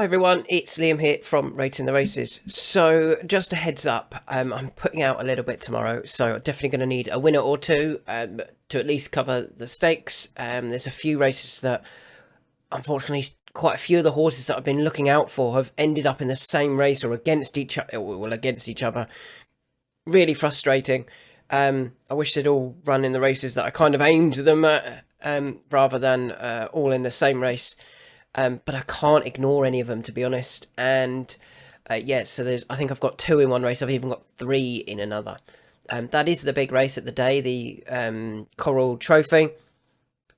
Hi everyone, it's Liam here from Rating the Races. So just a heads up, I'm putting out a little bit tomorrow, so definitely going to need a winner or two to at least cover the stakes. There's a few races that, unfortunately, quite a few of the horses that I've been looking out for have ended up in the same race or against each other. Well, against each other. Really frustrating. I wish they'd all run in the races that I kind of aimed them at, rather than all in the same race. But I can't ignore any of them, to be honest. And yeah, so I think I've got 2 in one race. I've even got 3 in another. That is the big race at the day, the Coral Trophy.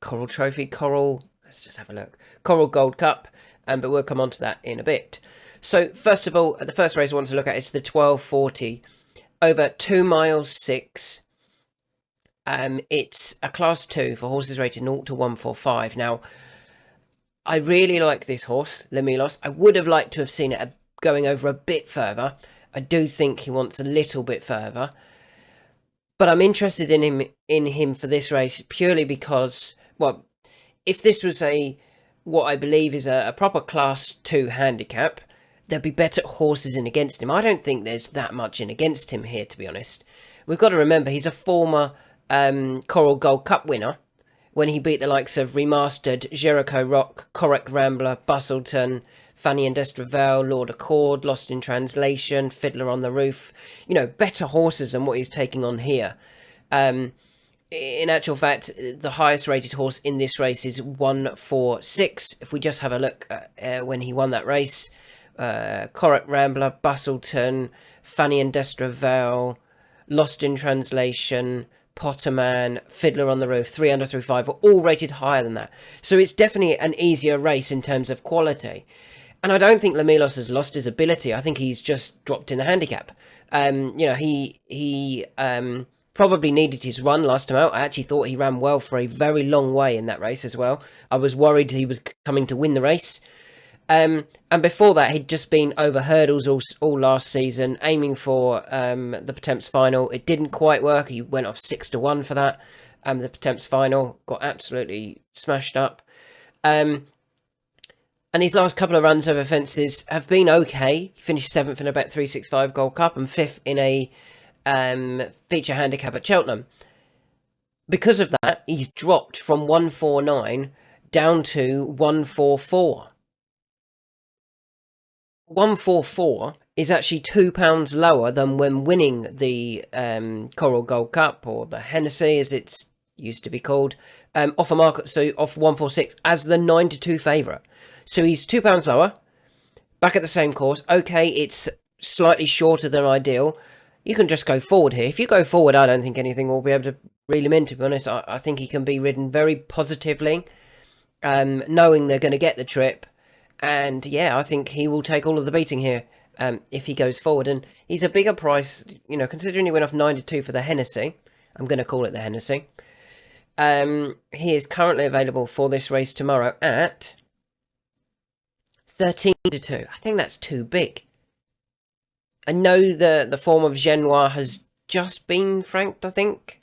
Let's just have a look. Coral Gold Cup. But we'll come on to that in a bit. So first of all, the first race I want to look at is the 1240 over 2 miles 6. It's a class 2 for horses rated 0 to 145. Now, I really like this horse, Lemilos. I would have liked to have seen it going over a bit further. I do think he wants a little bit further. But I'm interested in him for this race purely because, well, if this was what I believe is a proper class 2 handicap, there'd be better horses in against him. I don't think there's that much in against him here, to be honest. We've got to remember he's a former Coral Gold Cup winner, when he beat the likes of Remastered, Jericho Rock, Correc Rambler, Bustleton, Fanny and Destravel, Lord Accord, Lost in Translation, Fiddler on the Roof. You know, better horses than what he's taking on here. In actual fact, the highest rated horse in this race is 146. If we just have a look at when he won that race, Correc Rambler, Bustleton, Fanny and Destravel, Lost in Translation, Potterman, Fiddler on the Roof, 3 under 3.5 are all rated higher than that. So it's definitely an easier race in terms of quality. And I don't think Lemilos has lost his ability. I think he's just dropped in the handicap. He probably needed his run last time out. I actually thought he ran well for a very long way in that race as well. I was worried he was coming to win the race. And before that, he'd just been over hurdles all last season, aiming for the Pertemps final. It didn't quite work. He went off 6 to 1 for that. The Pertemps final got absolutely smashed up. And his last couple of runs over fences have been okay. He finished 7th in a Bet 365 Gold Cup and 5th in a feature handicap at Cheltenham. Because of that, he's dropped from 149 down to 144. 144 is actually £2 lower than when winning the Coral Gold Cup, or the Hennessy as it's used to be called, off a market, so off 146 as the 9 to 2 favourite. So he's £2 lower, back at the same course. Okay, it's slightly shorter than ideal. You can just go forward here. If you go forward, I don't think anything will be able to reel him in, to be honest. I think he can be ridden very positively, knowing they're going to get the trip. And yeah, I think he will take all of the beating here if he goes forward. And he's a bigger price, you know, considering he went off 9 to 2 for the Hennessy. I'm going to call it the Hennessy. He is currently available for this race tomorrow at 13 to 2. I think that's too big. I know the form of Genoa has just been franked, I think.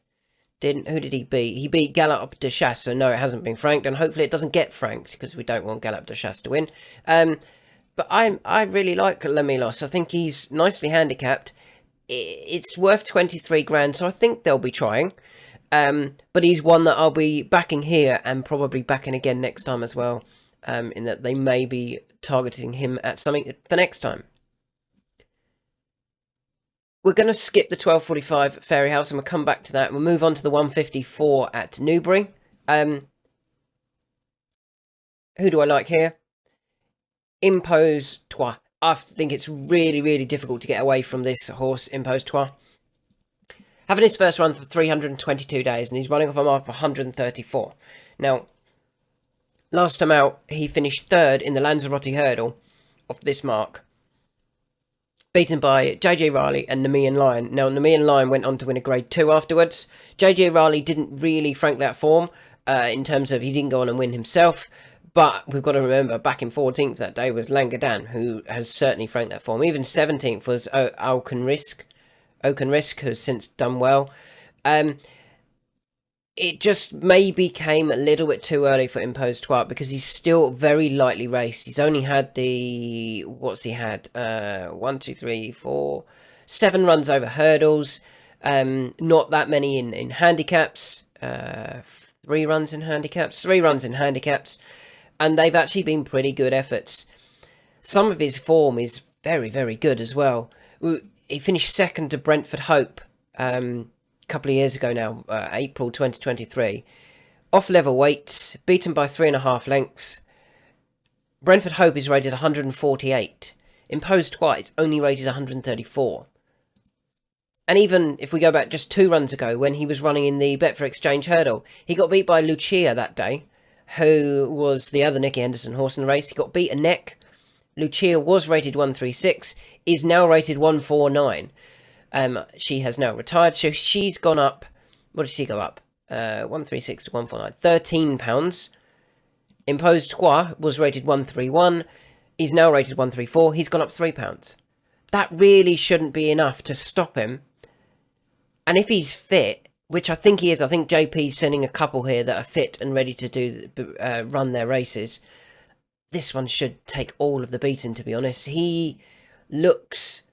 Who did he beat? He beat Galop de Chasse, so no, it hasn't been franked, and hopefully it doesn't get franked, because we don't want Galop de Chasse to win. But I really like Lemilos. I think he's nicely handicapped. It's worth 23 grand, so I think they'll be trying. But he's one that I'll be backing here, and probably backing again next time as well, in that they may be targeting him at something for next time. We're going to skip the 1245 at Fairyhouse and we'll come back to that. We'll move on to the 154 at Newbury. Who do I like here? Impose Toi. I think it's really, really difficult to get away from this horse, Impose Toi. Having his first run for 322 days and he's running off a mark of 134. Now, last time out, he finished 3rd in the Lanzarote hurdle off this mark, beaten by JJ Riley and Nemean Lion. Now, Nemean Lion went on to win a Grade 2 afterwards. JJ Riley didn't really frank that form in terms of he didn't go on and win himself. But we've got to remember, back in 14th that day was Langadan, who has certainly franked that form. Even 17th was Oaken Risk, who's since done well. it just maybe came a little bit too early for Imposed Twat because he's still very lightly raced. He's only had what's he had? 1, 2, 3, 4, 7 runs over hurdles. Not that many in handicaps. 3 runs in handicaps. 3 runs in handicaps. And they've actually been pretty good efforts. Some of his form is very, very good as well. He finished second to Brentford Hope couple of years ago now, April 2023. Off level weights, beaten by 3.5 lengths. Brentford Hope is rated 148. Imposed Twat is only rated 134. And even if we go back just 2 runs ago, when he was running in the Betfair Exchange Hurdle, he got beat by Lucia that day, who was the other Nicky Henderson horse in the race. He got beat a neck. Lucia was rated 136, is now rated 149. She has now retired, so she's gone up. What did she go up? 136 to 149, £13. Imposed Twat was rated 131. He's now rated 134. He's gone up £3. That really shouldn't be enough to stop him. And if he's fit, which I think he is, I think JP's sending a couple here that are fit and ready to run their races. This one should take all of the beating, to be honest. He looks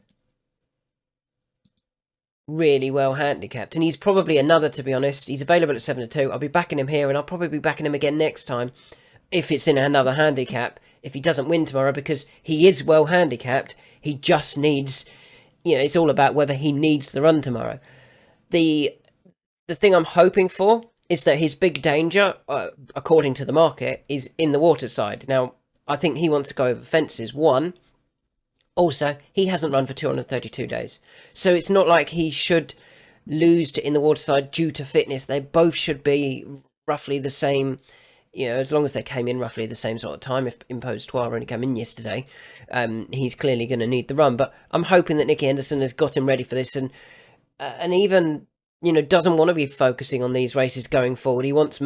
really well handicapped, and he's probably another, to be honest. He's available at 7-2. I'll be backing him here, and I'll probably be backing him again next time if it's in another handicap, if he doesn't win tomorrow, because he is well handicapped. He just needs, it's all about whether he needs the run tomorrow. The thing I'm hoping for is that his big danger, according to the market, is in the water side. Now, I think he wants to go over fences, one. Also, he hasn't run for 232 days. So it's not like he should lose to in the waterside due to fitness. They both should be roughly the same, as long as they came in roughly the same sort of time. If Imposed Twat only came in yesterday, he's clearly going to need the run. But I'm hoping that Nicky Henderson has got him ready for this and even, doesn't want to be focusing on these races going forward. He wants he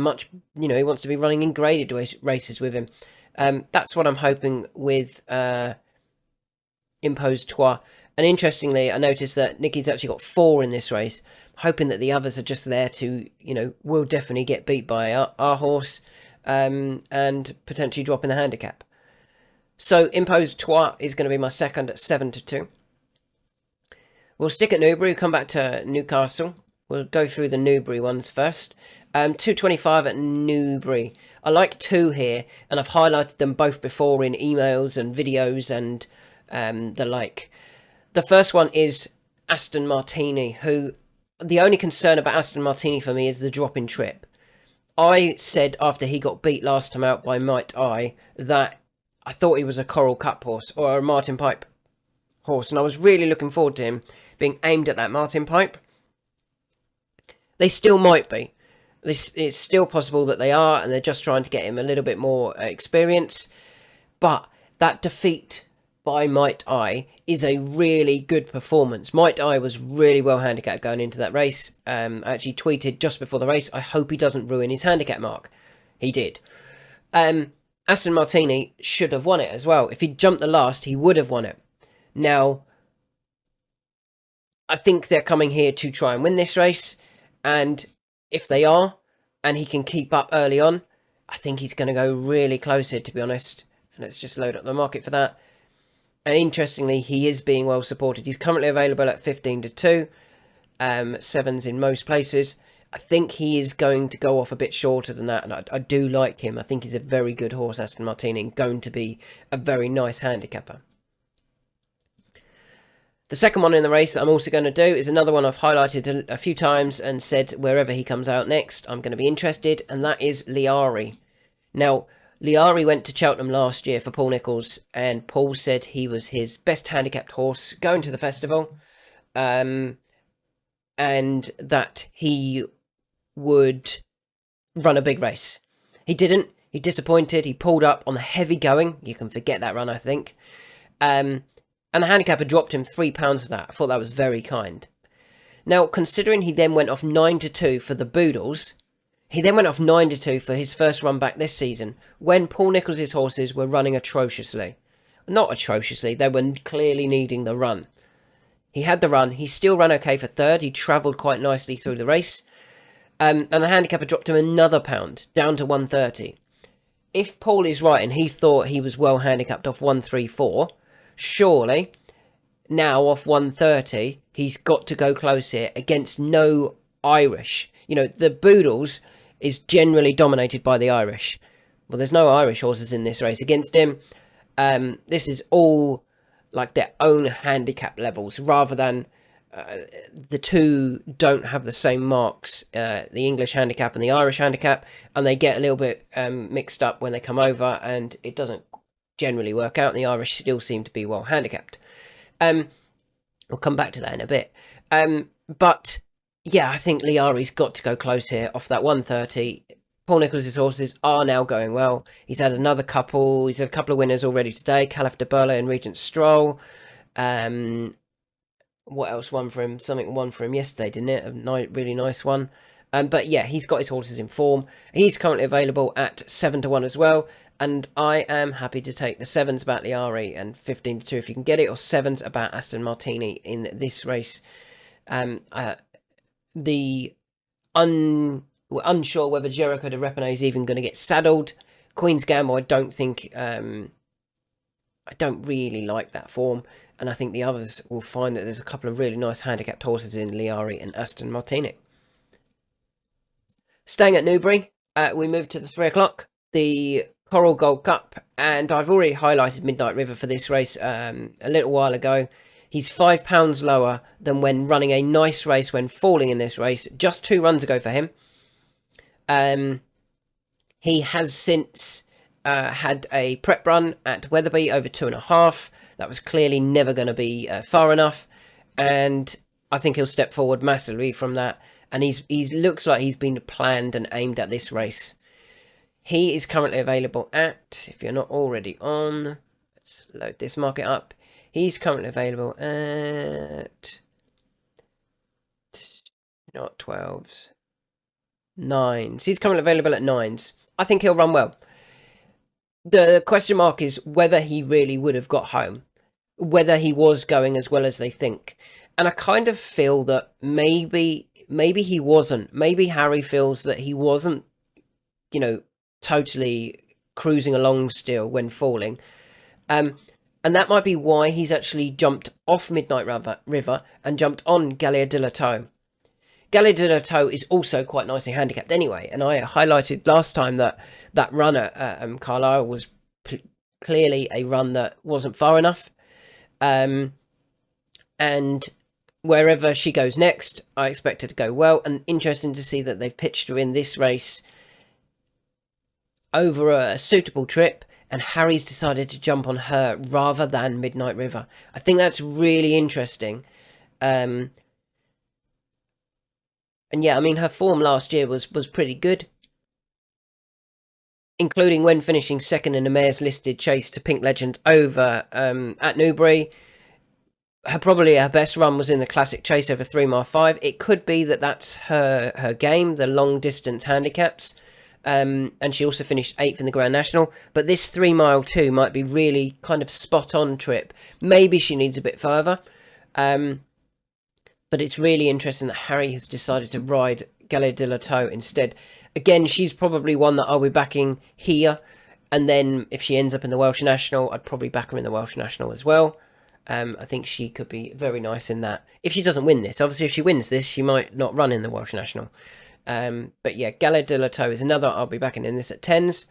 wants to be running in graded races with him. That's what I'm hoping with Imposed Twat. And interestingly, I noticed that Nicky's actually got 4 in this race. I'm hoping that the others are just there to, will definitely get beat by our horse and potentially drop in the handicap. So Imposed Twat is going to be my second at 7-2. We'll stick at Newbury. We'll come back to Newcastle. We'll go through the Newbury ones first. 225 at Newbury. I like 2 here, and I've highlighted them both before in emails and videos and the like. The first one is Aston Martini, who the only concern about Aston Martini for me is the drop in trip. I said after he got beat last time out by Might Eye that I thought he was a Coral Cup horse or a Martin Pipe horse, and I was really looking forward to him being aimed at that Martin Pipe. They still might be. It's still possible that they are, and they're just trying to get him a little bit more experience. But that defeat by Might Eye is a really good performance. Might Eye was really well handicapped going into that race. I actually tweeted just before the race, I hope he doesn't ruin his handicap mark. He did. Aston Martini should have won it as well. If he'd jumped the last, he would have won it. Now, I think they're coming here to try and win this race, and if they are, and he can keep up early on, I think he's going to go really close here, to be honest. And let's just load up the market for that. And interestingly, he is being well supported. He's currently available at 15-2, 7s in most places. I think he is going to go off a bit shorter than that, and I do like him. I think he's a very good horse, Aston Martini, and going to be a very nice handicapper. The second one in the race that I'm also going to do is another one I've highlighted a few times and said wherever he comes out next, I'm going to be interested, and that is Liari. Now, Liari went to Cheltenham last year for Paul Nicholls, and Paul said he was his best handicapped horse going to the festival, and that he would run a big race. He didn't. He disappointed. He pulled up on the heavy going. You can forget that run, I think. And the handicapper dropped him £3 for that. I thought that was very kind. Now, considering he then went off 9-2 for the Boodles, he then went off 9-2 for his first run back this season, when Paul Nicholls' horses were running atrociously. Not atrociously, they were clearly needing the run. He had the run. He still ran okay for third. He travelled quite nicely through the race. And the handicapper dropped him another pound, down to 130. If Paul is right and he thought he was well handicapped off 134, surely now off 130, he's got to go close here against no Irish. You know, the Boodles is generally dominated by the Irish. Well, there's no Irish horses in this race against him. This is all like their own handicap levels, rather than the two don't have the same marks, the English handicap and the Irish handicap, and they get a little bit mixed up when they come over, and it doesn't generally work out. The Irish still seem to be well handicapped. We'll come back to that in a bit. But yeah, I think Liari's got to go close here off that 130. Paul Nicholls' horses are now going well. He's had a couple of winners already today. Caliph de Burla and Regent Stroll. What else won for him? Something won for him yesterday, didn't it? A really nice one. But yeah, he's got his horses in form. He's currently available at 7-1 as well. And I am happy to take the 7s about Liari and 15-2 if you can get it, or 7s about Aston Martini in this race. We're unsure whether Jericho de Repene is even going to get saddled. Queen's Gamble, I don't think... I don't really like that form. And I think the others will find that there's a couple of really nice handicapped horses in Liari and Aston Martini. Staying at Newbury, we move to the 3 o'clock. The Coral Gold Cup, and I've already highlighted Midnight River for this race a little while ago. He's £5 lower than when running a nice race when falling in this race, just 2 runs ago for him. He has since had a prep run at Wetherby over 2.5. That was clearly never going to be far enough, and I think he'll step forward massively from that, and he looks like he's been planned and aimed at this race. He is currently available at, if you're not already on, let's load this market up. He's currently available at, not 12s, 9s. He's currently available at 9s. I think he'll run well. The question mark is whether he really would have got home, whether he was going as well as they think. And I kind of feel that maybe he wasn't. Maybe Harry feels that he wasn't, you know, totally cruising along still when falling. And that might be why he's actually jumped off Midnight River and jumped on Gallier de la Toe. Gallier de la Toe is also quite nicely handicapped anyway, and I highlighted last time that run at Carlisle was clearly a run that wasn't far enough. And wherever she goes next, I expect her to go well, and interesting to see that they've pitched her in this race over a suitable trip, and Harry's decided to jump on her rather than Midnight River. I think that's really interesting. And yeah, I mean, her form last year was pretty good, including when finishing second in the Mayor's Listed Chase to Pink Legend over at Newbury. Probably her best run was in the Classic Chase over 3 mile 5. It could be that that's her game, the long distance handicaps. And she also finished 8th in the Grand National. But this 3 mile 2 might be really kind of spot on trip. Maybe she needs a bit further. But it's really interesting that Harry has decided to ride Gallier de la Toe instead. Again, she's probably one that I'll be backing here. And then if she ends up in the Welsh National, I'd probably back her in the Welsh National as well. I think she could be very nice in that. If she doesn't win this, obviously if she wins this, she might not run in the Welsh National. But yeah, Gallier de la Toe is another I'll be backing in this at 10s.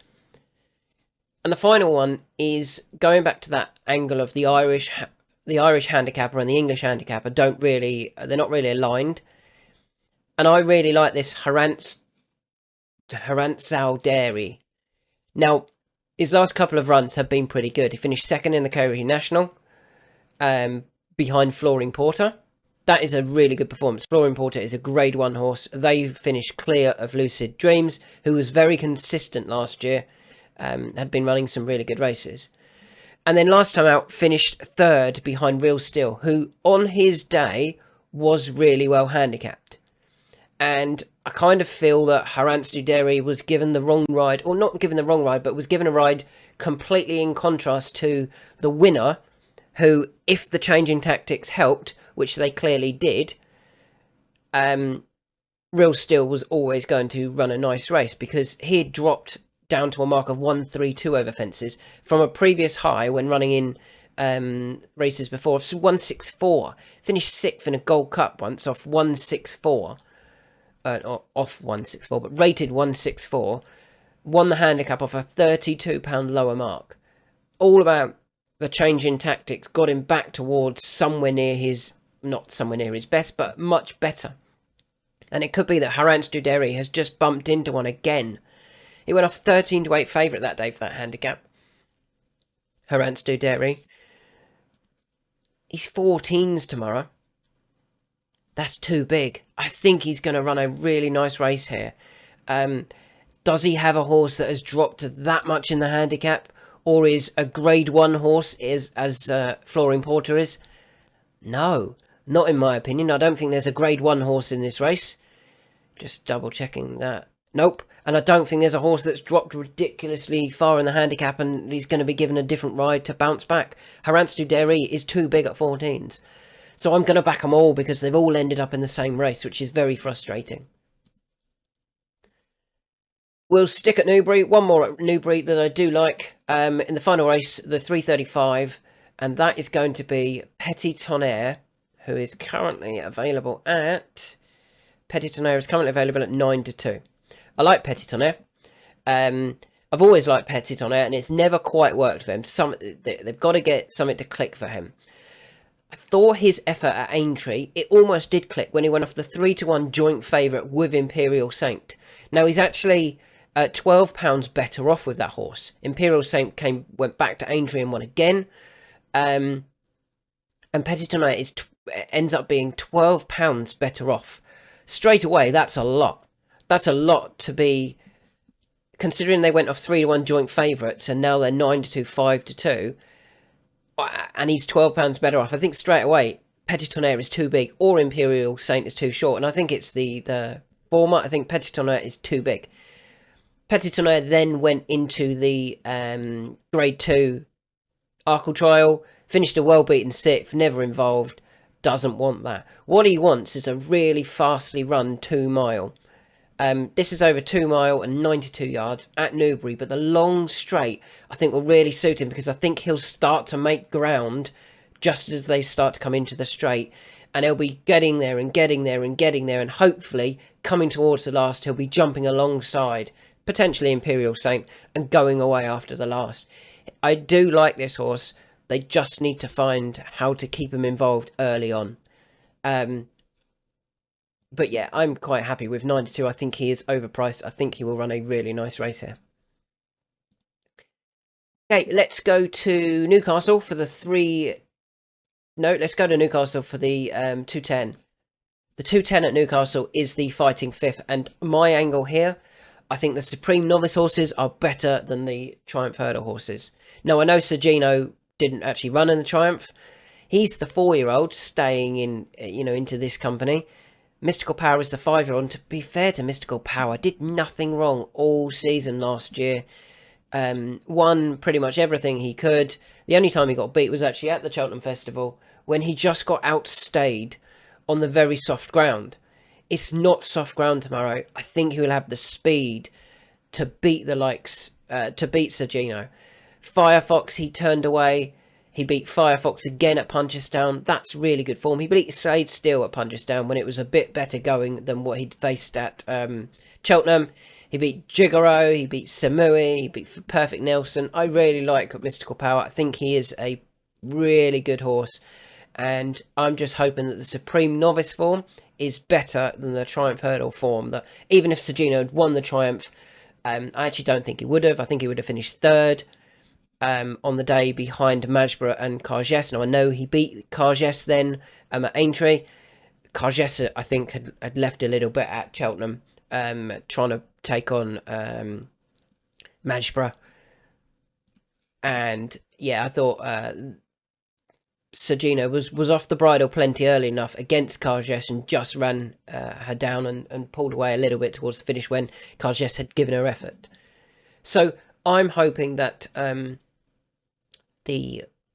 And the final one is going back to that angle of the Irish handicapper and the English handicapper they're not really aligned. And I really like this Harantzal Dairy. Now, his last couple of runs have been pretty good. He finished second in the Kerry National, behind Flooring Porter. That is a really good performance. Flooring Porter is a grade 1 horse. They finished clear of Lucid Dreams, who was very consistent last year, had been running some really good races. And then last time out, finished third behind Real Steel, who on his day was really well handicapped. And I kind of feel that Harantzal Dairy was given the wrong ride, or not given the wrong ride, but was given a ride completely in contrast to the winner, who, if the change in tactics helped, which they clearly did, Real Steel was always going to run a nice race because he had dropped down to a mark of 132 over fences from a previous high when running in races before of 164. Finished 6th in a Gold Cup once off 164. Off 164, but rated 164. Won the handicap off a £32 lower mark. All about the change in tactics got him back towards somewhere near his, not somewhere near his best, but much better. And it could be that RatingTheRaces has just bumped into one again. He went off 13-8 favourite that day for that handicap. RatingTheRaces. He's 14s tomorrow. That's too big. I think he's going to run a really nice race here. Does he have a horse that has dropped that much in the handicap? Or is a grade 1 horse as Flooring Porter is? No, not in my opinion. I don't think there's a grade 1 horse in this race. Just double checking that. Nope. And I don't think there's a horse that's dropped ridiculously far in the handicap and he's going to be given a different ride to bounce back. RatingTheRaces is too big at 14s. So I'm going to back them all because they've all ended up in the same race, which is very frustrating. We'll stick at Newbury. One more at Newbury that I do like. In the final race, the 335. And that is going to be Petit Tonnerre, who is currently available at... Petit Tonnerre is currently available at 9-2. I like Petit Tonnerre. I've always liked Petit Tonnerre, and it's never quite worked for him. They've got to get something to click for him. I thought his effort at Aintree, it almost did click when he went off the 3-1 joint favourite with Imperial Saint. Now, he's actually £12 better off with that horse. Imperial Saint went back to Aintree and won again. And Petit Tonnerre ends up being £12 better off. Straight away, that's a lot. That's a lot to be, considering they went off 3-1 joint favourites and now they're 9-2, 5-2, and he's £12 better off. I think straight away, Petit Tonnerre is too big or Imperial Saint is too short, and I think it's the former. I think Petit Tonnerre is too big. Petit Tonnerre then went into the Grade 2 Arkle Trial, finished a well-beaten 6th, never involved. Doesn't want that. What he wants is a really fastly run 2 mile. This is over 2 mile and 92 yards at Newbury, but the long straight I think will really suit him because I think he'll start to make ground just as they start to come into the straight, and he'll be getting there and getting there and getting there, and hopefully coming towards the last he'll be jumping alongside potentially Imperial Saint and going away after the last. I do like this horse. They just need to find how to keep him involved early on. But yeah, I'm quite happy with 92. I think he is overpriced. I think he will run a really nice race here. Okay, let's go to Newcastle for the 3... No, let's go to Newcastle for the 210. The 210 at Newcastle is the fighting 5th. And my angle here, I think the Supreme Novice horses are better than the Triumph Hurdle horses. Now, I know Sir Gino didn't actually run in the Triumph. He's the 4-year-old staying in, into this company. Mystical Power is the 5-year-old. And to be fair to Mystical Power, did nothing wrong all season last year. Won pretty much everything he could. The only time he got beat was actually at the Cheltenham Festival when he just got outstayed on the very soft ground. It's not soft ground tomorrow. I think he will have the speed to beat the likes, to beat Sir Gino. Firefox, he turned away. He beat Firefox again at Punchestown. That's really good form. He beat Slade Steel at Punchestown when it was a bit better going than what he'd faced at Cheltenham. He beat Gigaro, he beat Samui, he beat Perfect Nelson. I really like Mystical Power. I think he is a really good horse. And I'm just hoping that the Supreme Novice form is better than the Triumph Hurdle form. That even if Sir Gino had won the Triumph, I actually don't think he would have. I think he would have finished 3rd. On the day behind Majborough and Cargès. Now, I know he beat Cargès then at Aintree. Cargès, I think, had left a little bit at Cheltenham, trying to take on Majborough. And, yeah, I thought Sir Gino was off the bridle plenty early enough against Cargès and just ran her down and pulled away a little bit towards the finish when Cargès had given her effort. So, I'm hoping that...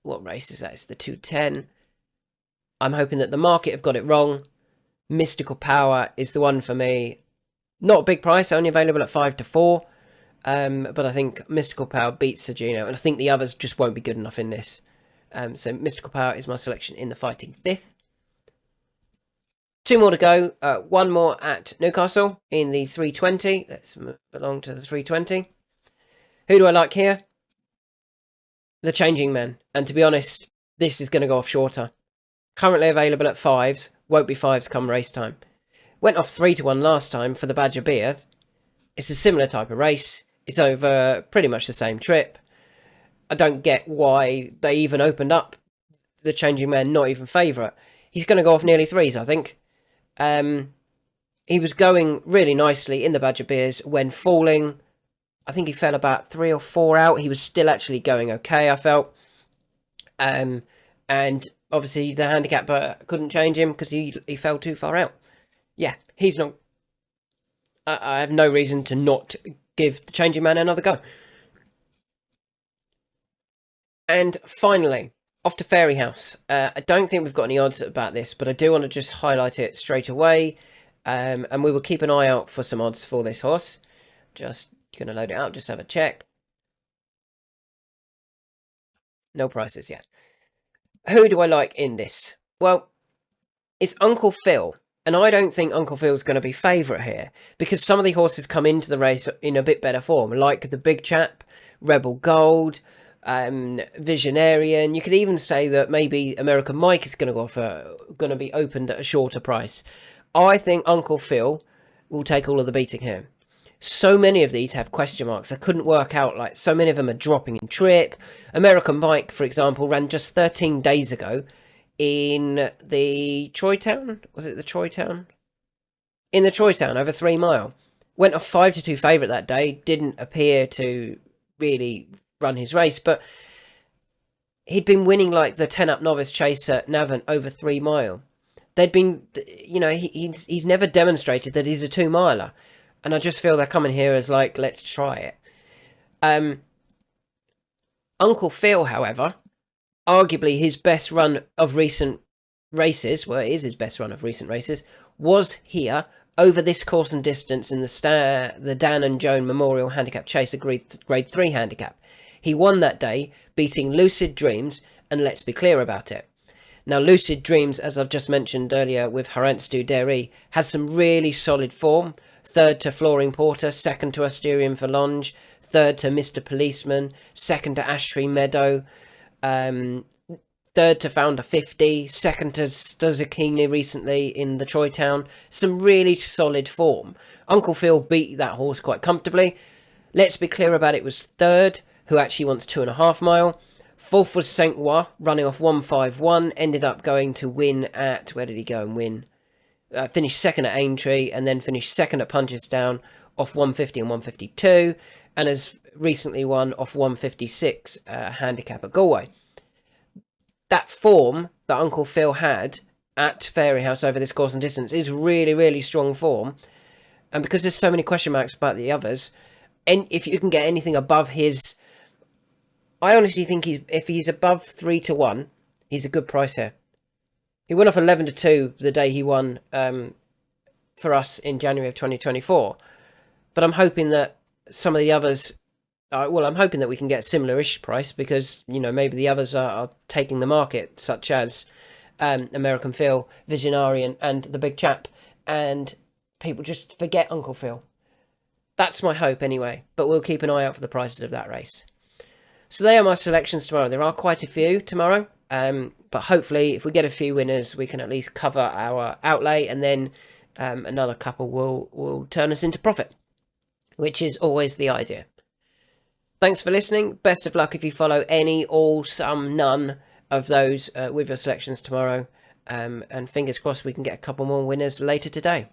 what race is that? It's the 210. I'm hoping that the market have got it wrong. Mystical Power is the one for me. Not a big price, only available at 5 to 4. But I think Mystical Power beats Sir Gino, and I think the others just won't be good enough in this. So Mystical Power is my selection in the fighting fifth. 2 more to go. 1 more at Newcastle in the 320. Let's move along to the 320. Who do I like here? The Changing Man. And to be honest, this is going to go off shorter. Currently available at 5s. Won't be 5s come race time. Went off 3 to 1 last time for the Badger Beard. It's a similar type of race. It's over pretty much the same trip. I don't get why they even opened up the Changing Man not even favourite. He's going to go off nearly 3s, I think. He was going really nicely in the Badger Beers when falling. I think he fell about 3 or 4 out. He was still actually going okay, I felt. And obviously the handicapper couldn't change him because he fell too far out. Yeah, he's not... I have no reason to not give the Changing Man another go. And finally, off to Fairyhouse. I don't think we've got any odds about this, but I do want to just highlight it straight away. And we will keep an eye out for some odds for this horse. Just going to load it up, just have a check. No prices yet. Who do I like in this? Well, it's Uncle Phil. And I don't think Uncle Phil's going to be favourite here, because some of the horses come into the race in a bit better form, like the Big Chap, Rebel Gold, Visionarian. You could even say that maybe American Mike is going to be opened at a shorter price. I think Uncle Phil will take all of the beating here. So many of these have question marks. I couldn't work out, like, so many of them are dropping in trip. American Mike, for example, ran just 13 days ago in the Troy Town. Was it the Troy Town? In the Troy Town, over 3 mile. Went off 5 to 2 favourite that day. Didn't appear to really run his race, but he'd been winning like the 10 up novice chase at Navan over 3 mile. They'd been, you know, he's never demonstrated that he's a 2 miler. And I just feel they're coming here as like, let's try it. Uncle Phil, however, arguably his best run of recent races, well, it is his best run of recent races, was here over this course and distance in the Dan and Joan Memorial Handicap Chase, a grade 3 handicap. He won that day, beating Lucid Dreams, and let's be clear about it. Now, Lucid Dreams, as I've just mentioned earlier with Harance du Derry, has some really solid form. 3rd to Flooring Porter, 2nd to Asterion Volange, 3rd to Mr. Policeman, 2nd to Ash Tree Meadow, 3rd to Founder 50, 2nd to Stuzzakini recently in the Troy Town. Some really solid form. Uncle Phil beat that horse quite comfortably. Let's be clear about it, was 3rd, who actually wants 2.5 mile. 4th was Saint Ouen, running off 151, ended up going to win at, where did he go and win? Finished 2nd at Aintree, and then finished 2nd at Punchestown off 150 and 152, and has recently won off 156 handicap at Galway. That form that Uncle Phil had at Fairyhouse over this course and distance is really, really strong form. And because there's so many question marks about the others, and if you can get anything above his... I honestly think if he's above 3 to 1, he's a good price here. He went off 11 to 2 the day he won for us in January of 2024. But I'm hoping that some of the others... I'm hoping that we can get a similar-ish price because, you know, maybe the others are taking the market, such as American Phil, Visionarian, and the Big Chap. And people just forget Uncle Phil. That's my hope anyway. But we'll keep an eye out for the prices of that race. So they are my selections tomorrow. There are quite a few tomorrow. But hopefully, if we get a few winners, we can at least cover our outlay, and then another couple will turn us into profit, which is always the idea. Thanks for listening. Best of luck if you follow any, all, some, none of those with your selections tomorrow. And fingers crossed we can get a couple more winners later today.